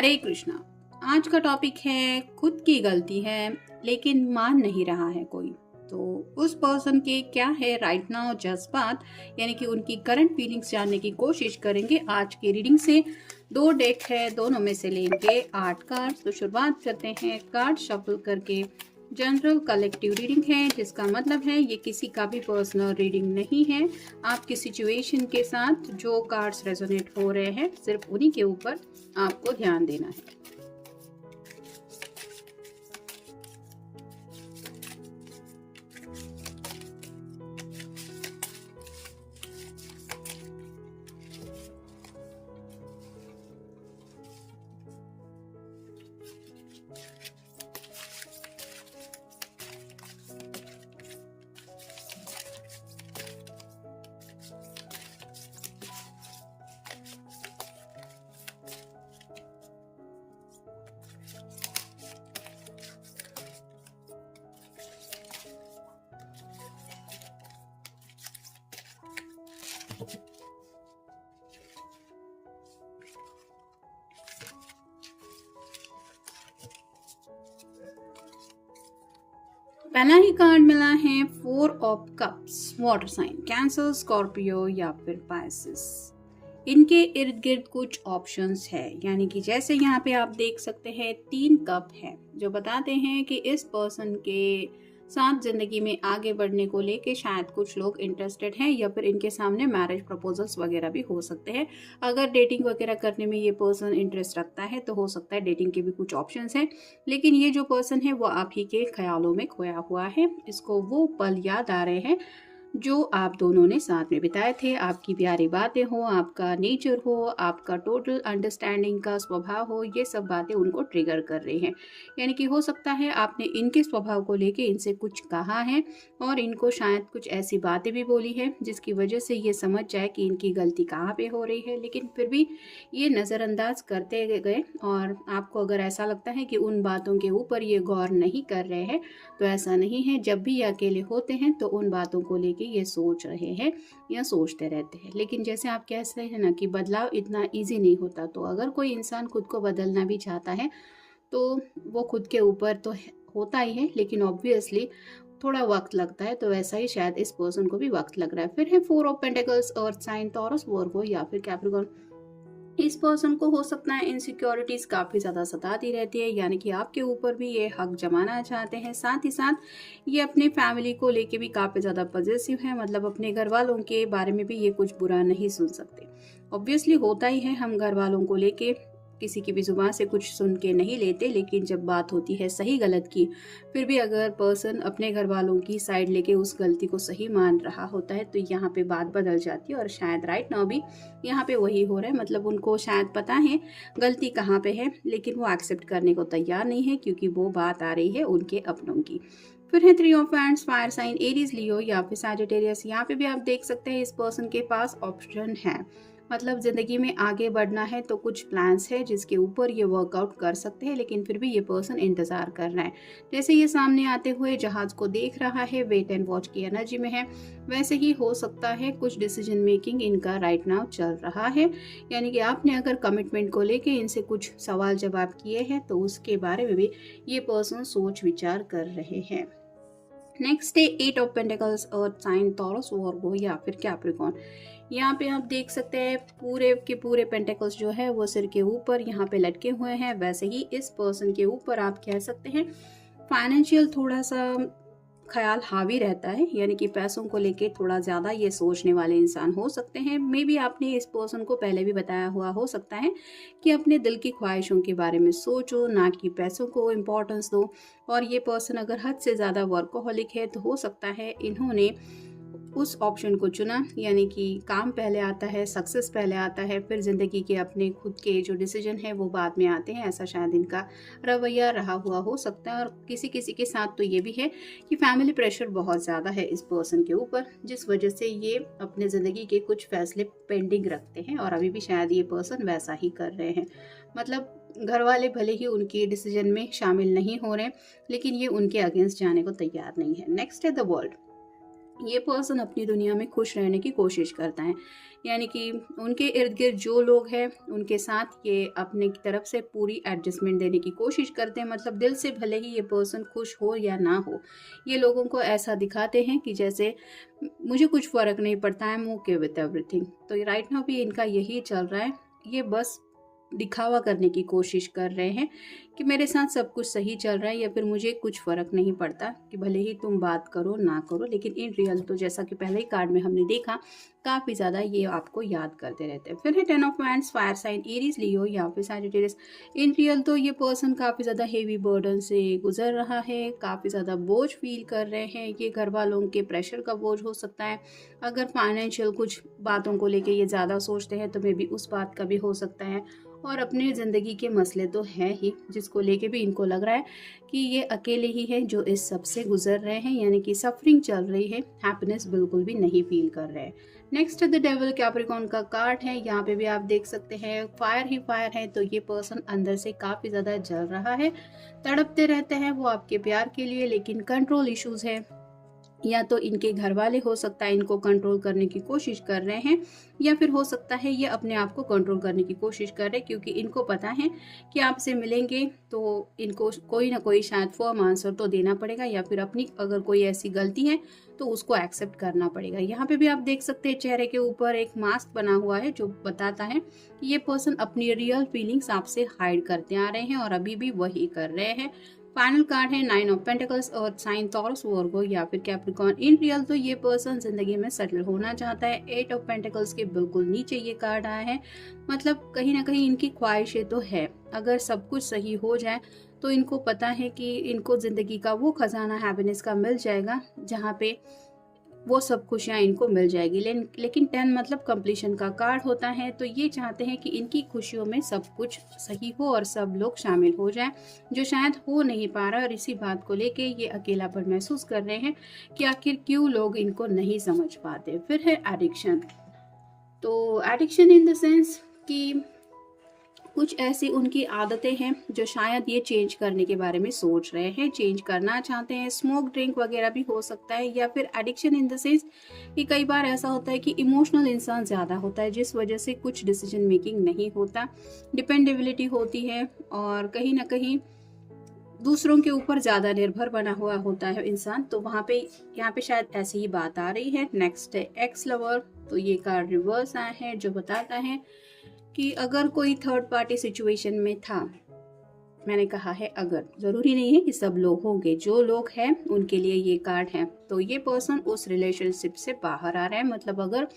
हरे कृष्णा। आज का टॉपिक है खुद की गलती है लेकिन मान नहीं रहा है कोई। तो उस पर्सन के क्या है राइट नाउ जज्बात, यानी कि उनकी करंट फीलिंग्स जानने की कोशिश करेंगे आज की रीडिंग से। दो डेक है, दोनों में से लेंगे 8 कार्ड्स। तो शुरुआत करते हैं कार्ड शफल करके। जनरल कलेक्टिव रीडिंग है, जिसका मतलब है ये किसी का भी पर्सनल रीडिंग नहीं है। आपकी सिचुएशन के साथ जो कार्ड्स रेजोनेट हो रहे हैं सिर्फ उन्हीं के ऊपर आपको ध्यान देना है। पहला ही कार्ड मिला है 4 of cups, water sign Cancer, Scorpio या फिर पाइसेस। इनके इर्द गिर्द कुछ ऑप्शंस है, यानी कि जैसे यहाँ पे आप देख सकते हैं 3 कप है जो बताते हैं कि इस पर्सन के साथ जिंदगी में आगे बढ़ने को लेके शायद कुछ लोग इंटरेस्टेड हैं या फिर इनके सामने मैरिज प्रपोजल्स वगैरह भी हो सकते हैं। अगर डेटिंग वगैरह करने में ये पर्सन इंटरेस्ट रखता है तो हो सकता है डेटिंग के भी कुछ ऑप्शंस हैं। लेकिन ये जो पर्सन है वो आप ही के ख्यालों में खोया हुआ है। इसको वो पल याद आ रहे हैं जो आप दोनों ने साथ में बिताए थे। आपकी प्यारी बातें हो, आपका नेचर हो, आपका टोटल अंडरस्टैंडिंग का स्वभाव हो, ये सब बातें उनको ट्रिगर कर रही हैं। यानी कि हो सकता है आपने इनके स्वभाव को लेके इनसे कुछ कहा है और इनको शायद कुछ ऐसी बातें भी बोली है जिसकी वजह से ये समझ जाए कि इनकी गलती कहाँ पे हो रही है, लेकिन फिर भी ये नज़रअंदाज करते गए। और आपको अगर ऐसा लगता है कि उन बातों के ऊपर ये गौर नहीं कर रहे हैं, तो ऐसा नहीं है। जब भी ये अकेले होते हैं तो उन बातों को लेके ये सोच रहे हैं या सोचते रहते हैं। लेकिन जैसे आप कह रहे हैं ना कि बदलाव इतना इजी नहीं होता, तो अगर कोई इंसान खुद को बदलना भी चाहता है तो वो खुद के ऊपर तो होता ही है, लेकिन ऑब्वियसली थोड़ा वक्त लगता है। तो वैसा ही शायद इस पर्सन को भी वक्त लग रहा है। फिर है 4 of pentacles, earth sign, Taurus, Virgo या फिर कैप्रिकॉर्न। इस पर्सन को हो सकता है इनसिक्योरिटीज काफ़ी ज़्यादा सताती रहती है, यानी कि आपके ऊपर भी ये हक जमाना चाहते हैं। साथ ही साथ ये अपने फैमिली को लेके भी काफ़ी ज़्यादा पॉजिटिव है, मतलब अपने घर वालों के बारे में भी ये कुछ बुरा नहीं सुन सकते। ऑब्वियसली होता ही है, हम घर वालों को लेके किसी की भी जुबान से कुछ सुन के नहीं लेते, लेकिन जब बात होती है सही गलत की, फिर भी अगर पर्सन अपने घर वालों की साइड लेके उस गलती को सही मान रहा होता है तो यहाँ पे बात बदल जाती है। और शायद राइट नाउ भी यहाँ पे वही हो रहा है, मतलब उनको शायद पता है गलती कहाँ पे है, लेकिन वो एक्सेप्ट करने को तैयार नहीं है क्योंकि वो बात आ रही है उनके अपनों की। फिर है 3 of hands, fire sign, Aries, Leo या फिर सैजिटेरियस। यहाँ पे भी आप देख सकते हैं इस पर्सन के पास ऑप्शन है, मतलब ज़िंदगी में आगे बढ़ना है तो कुछ प्लान्स है जिसके ऊपर ये वर्कआउट कर सकते हैं, लेकिन फिर भी ये पर्सन इंतज़ार कर रहा है। जैसे ये सामने आते हुए जहाज़ को देख रहा है, वेट एंड वॉच की एनर्जी में है, वैसे ही हो सकता है कुछ डिसीजन मेकिंग इनका राइट नाउ चल रहा है। यानी कि आपने अगर कमिटमेंट को लेके इनसे कुछ सवाल जवाब किए हैं तो उसके बारे में भी ये पर्सन सोच विचार कर रहे हैं। नेक्स्ट है 8 of pentacles, earth sign, Taurus, Virgo या फिर कैप्रिकॉर्न। यहाँ पे आप देख सकते हैं पूरे के पूरे पेंटिकल्स जो है वो सिर के ऊपर यहाँ पे लटके हुए हैं। वैसे ही इस पर्सन के ऊपर आप कह सकते हैं फाइनेंशियल थोड़ा सा ख्याल हावी रहता है, यानी कि पैसों को लेके थोड़ा ज़्यादा ये सोचने वाले इंसान हो सकते हैं। मे बी आपने इस पर्सन को पहले भी बताया हुआ हो सकता है कि अपने दिल की ख्वाहिशों के बारे में सोचो, ना कि पैसों को इम्पोर्टेंस दो। और ये पर्सन अगर हद से ज़्यादा वर्कोहॉलिक है तो हो सकता है इन्होंने उस ऑप्शन को चुना, यानी कि काम पहले आता है, सक्सेस पहले आता है, फिर ज़िंदगी के अपने खुद के जो डिसीजन है वो बाद में आते हैं। ऐसा शायद इनका रवैया रहा हुआ हो सकता है। और किसी किसी के साथ तो ये भी है कि फैमिली प्रेशर बहुत ज़्यादा है इस पर्सन के ऊपर, जिस वजह से ये अपने ज़िंदगी के कुछ फैसले पेंडिंग रखते हैं। और अभी भी शायद ये पर्सन वैसा ही कर रहे हैं, मतलब घर वाले भले ही उनके डिसीजन में शामिल नहीं हो रहे, लेकिन ये उनके अगेंस्ट जाने को तैयार नहीं है। नेक्स्ट है द वर्ल्ड। ये पर्सन अपनी दुनिया में खुश रहने की कोशिश करता है, यानी कि उनके इर्द गिर्द जो लोग हैं उनके साथ ये अपने की तरफ से पूरी एडजस्टमेंट देने की कोशिश करते हैं। मतलब दिल से भले ही ये पर्सन खुश हो या ना हो, ये लोगों को ऐसा दिखाते हैं कि जैसे मुझे कुछ फ़र्क नहीं पड़ता, I am okay with everything. तो राइट नाउ भी इनका यही चल रहा है, ये बस दिखावा करने की कोशिश कर रहे हैं कि मेरे साथ सब कुछ सही चल रहा है या फिर मुझे कुछ फ़र्क नहीं पड़ता कि भले ही तुम बात करो ना करो। लेकिन इन रियल तो जैसा कि पहले ही कार्ड में हमने देखा, काफ़ी ज़्यादा ये आपको याद करते रहते हैं। फिर है 10 of wands, fire sign Aries, Leo या फिर सैजिटेरियस। इन रियल तो ये पर्सन काफ़ी ज़्यादा हेवी बर्डन से गुजर रहा है, काफ़ी ज़्यादा बोझ फील कर रहे हैं। ये घर वालों के प्रेशर का बोझ हो सकता है। अगर फाइनेंशियल कुछ बातों को लेके ये ज़्यादा सोचते हैं तो मे बी उस बात का भी हो सकता है। और अपने ज़िंदगी के मसले तो हैं ही, जिसको लेके भी इनको लग रहा है कि ये अकेले ही हैं जो इस सब से गुजर रहे हैं, यानी कि सफरिंग चल रही है, हैप्पीनेस बिल्कुल भी नहीं फील कर रहे हैं। नेक्स्ट द डेविल, कैप्रिकॉर्न का कार्ड है। यहाँ पे भी आप देख सकते हैं फायर ही फायर है, तो ये पर्सन अंदर से काफ़ी ज़्यादा जल रहा है, तड़पते रहते हैं वो आपके प्यार के लिए, लेकिन कंट्रोल इश्यूज़ है। या तो इनके घर वाले हो सकता है इनको कंट्रोल करने की कोशिश कर रहे हैं, या फिर हो सकता है ये अपने आप को कंट्रोल करने की कोशिश कर रहे हैं, क्योंकि इनको पता है कि आपसे मिलेंगे तो इनको कोई ना कोई शायद फर्म आंसर तो देना पड़ेगा, या फिर अपनी अगर कोई ऐसी गलती है तो उसको एक्सेप्ट करना पड़ेगा। यहाँ पे भी आप देख सकते हैं चेहरे के ऊपर एक मास्क बना हुआ है जो बताता है कि ये पर्सन अपनी रियल फीलिंग्स आपसे हाइड करते आ रहे हैं और अभी भी वही कर रहे हैं। फाइनल कार्ड है 9 ऑफ पेंटिकल्स और साइन टॉरस, वर्गो या फिर कैप्रिकॉर्न। इन रियल तो ये पर्सन जिंदगी में सेटल होना चाहता है। 8 ऑफ पेंटिकल्स के बिल्कुल नीचे ये कार्ड आया है, मतलब कहीं ना कहीं इनकी ख्वाहिशें तो है, अगर सब कुछ सही हो जाए तो इनको पता है कि इनको जिंदगी का वो खजाना हैप्पीनेस का मिल जाएगा जहाँ पे वो सब खुशियाँ इनको मिल जाएगी। लेकिन 10 मतलब कंप्लीशन का कार्ड होता है, तो ये चाहते हैं कि इनकी खुशियों में सब कुछ सही हो और सब लोग शामिल हो जाएं, जो शायद हो नहीं पा रहा है। और इसी बात को लेके ये अकेलापन महसूस कर रहे हैं कि आखिर क्यों लोग इनको नहीं समझ पाते। फिर है एडिक्शन। तो एडिक्शन इन द सेंस कि कुछ ऐसी उनकी आदतें हैं जो शायद ये चेंज करने के बारे में सोच रहे हैं, चेंज करना चाहते हैं। स्मोक ड्रिंक वगैरह भी हो सकता है, या फिर एडिक्शन इन द सेंस कि कई बार ऐसा होता है कि इमोशनल इंसान ज़्यादा होता है, जिस वजह से कुछ डिसीजन मेकिंग नहीं होता, डिपेंडेबिलिटी होती है और कहीं ना कहीं दूसरों के ऊपर ज़्यादा निर्भर बना हुआ होता है इंसान। तो वहाँ पे यहाँ पे शायद ऐसी ही बात आ रही है। नेक्स्ट है एक्स लवर। तो ये कार्ड रिवर्स आया है जो बताता है कि अगर कोई थर्ड पार्टी सिचुएशन में था, मैंने कहा है अगर, ज़रूरी नहीं है कि सब लोग होंगे, जो लोग हैं उनके लिए ये कार्ड है। तो ये पर्सन उस रिलेशनशिप से बाहर आ रहा है, मतलब अगर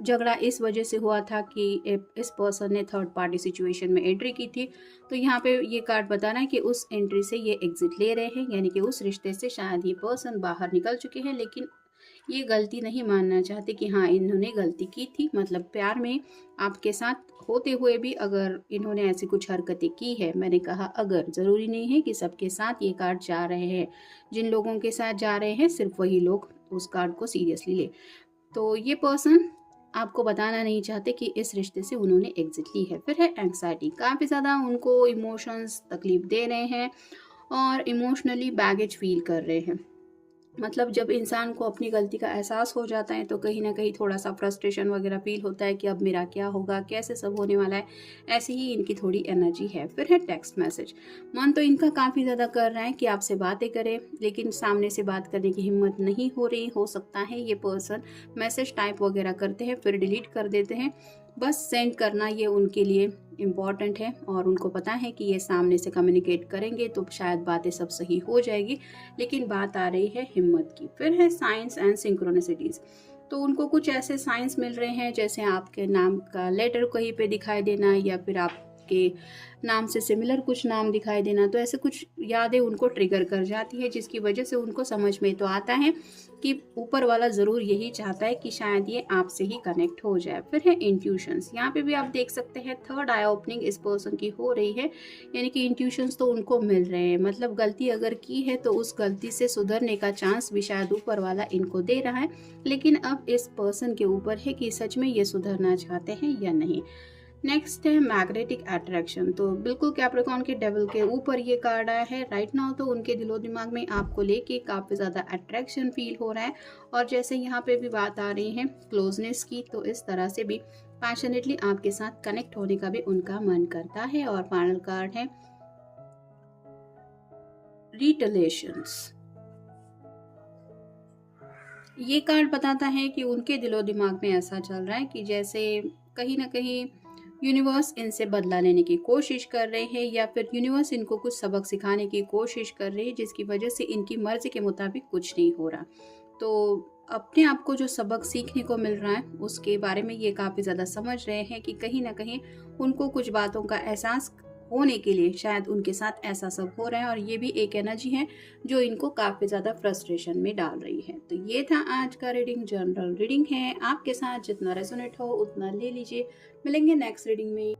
झगड़ा इस वजह से हुआ था कि इस पर्सन ने थर्ड पार्टी सिचुएशन में एंट्री की थी, तो यहाँ पे ये कार्ड बता रहा है कि उस एंट्री से ये एग्जिट ले रहे हैं, यानी कि उस रिश्ते से शायद ये पर्सन बाहर निकल चुके हैं, लेकिन ये गलती नहीं मानना चाहते कि हाँ इन्होंने गलती की थी। मतलब प्यार में आपके साथ होते हुए भी अगर इन्होंने ऐसी कुछ हरकतें की है, मैंने कहा अगर, ज़रूरी नहीं है कि सबके साथ ये कार्ड जा रहे हैं, जिन लोगों के साथ जा रहे हैं सिर्फ वही लोग उस कार्ड को सीरियसली ले। तो ये पर्सन आपको बताना नहीं चाहते कि इस रिश्ते से उन्होंने एग्जिट ली है। फिर है एंग्जाइटी। काफ़ी ज़्यादा उनको इमोशंस तकलीफ दे रहे हैं और इमोशनली बैगेज फील कर रहे हैं। मतलब जब इंसान को अपनी गलती का एहसास हो जाता है तो कहीं ना कहीं थोड़ा सा फ्रस्ट्रेशन वगैरह फील होता है कि अब मेरा क्या होगा, कैसे सब होने वाला है, ऐसी ही इनकी थोड़ी एनर्जी है। फिर है टेक्स्ट मैसेज। मन तो इनका काफ़ी ज़्यादा कर रहा है कि आपसे बातें करें, लेकिन सामने से बात करने की हिम्मत नहीं हो रही। हो सकता है ये पर्सन मैसेज टाइप वगैरह करते हैं फिर डिलीट कर देते हैं, बस सेंड करना ये उनके लिए इम्पॉर्टेंट है और उनको पता है कि ये सामने से कम्युनिकेट करेंगे तो शायद बातें सब सही हो जाएगी, लेकिन बात आ रही है हिम्मत की। फिर है साइंस एंड सिंक्रोनिसिटीज़। तो उनको कुछ ऐसे साइंस मिल रहे हैं जैसे आपके नाम का लेटर कहीं पे दिखाई देना, या फिर आपके नाम से सिमिलर कुछ नाम दिखाई देना, तो ऐसे कुछ यादें उनको ट्रिगर कर जाती है, जिसकी वजह से उनको समझ में तो आता है कि ऊपर वाला ज़रूर यही चाहता है कि शायद ये आपसे ही कनेक्ट हो जाए। फिर है इंट्यूशंस। यहाँ पे भी आप देख सकते हैं थर्ड आई ओपनिंग इस पर्सन की हो रही है, यानी कि इंट्यूशंस तो उनको मिल रहे हैं। मतलब गलती अगर की है तो उस गलती से सुधरने का चांस भी शायद ऊपर वाला इनको दे रहा है, लेकिन अब इस पर्सन के ऊपर है कि सच में ये सुधरना चाहते हैं या नहीं। नेक्स्ट है मैग्नेटिक अट्रैक्शन। तो बिल्कुल कैप्रिकॉर्न के डेविल के ऊपर ये कार्ड आया है राइट नाउ। तो उनके दिलो दिमाग में आपको लेके काफ़ी ज़्यादा अट्रैक्शन फील हो रहा है। और जैसे यहाँ पे भी बात आ रही है क्लोजनेस की, तो इस तरह से भी पैशनेटली आपके साथ कनेक्ट होने का भी उनका मन करता है। और फाइनल कार्ड है रिटलेशंस। ये कार्ड बताता है कि उनके दिलो दिमाग में ऐसा चल रहा है कि जैसे कहीं ना कहीं यूनिवर्स इनसे बदला लेने की कोशिश कर रहे हैं, या फिर यूनिवर्स इनको कुछ सबक सिखाने की कोशिश कर रही है जिसकी वजह से इनकी मर्जी के मुताबिक कुछ नहीं हो रहा। तो अपने आप को जो सबक सीखने को मिल रहा है उसके बारे में ये काफ़ी ज़्यादा समझ रहे हैं कि कहीं ना कहीं उनको कुछ बातों का एहसास होने के लिए शायद उनके साथ ऐसा सब हो रहा है। और ये भी एक एनर्जी है जो इनको काफ़ी ज़्यादा फ्रस्ट्रेशन में डाल रही है। तो ये था आज का रीडिंग, जनरल रीडिंग है। आपके साथ जितना रेजोनेट हो उतना ले लीजिए। मिलेंगे नेक्स्ट रीडिंग में।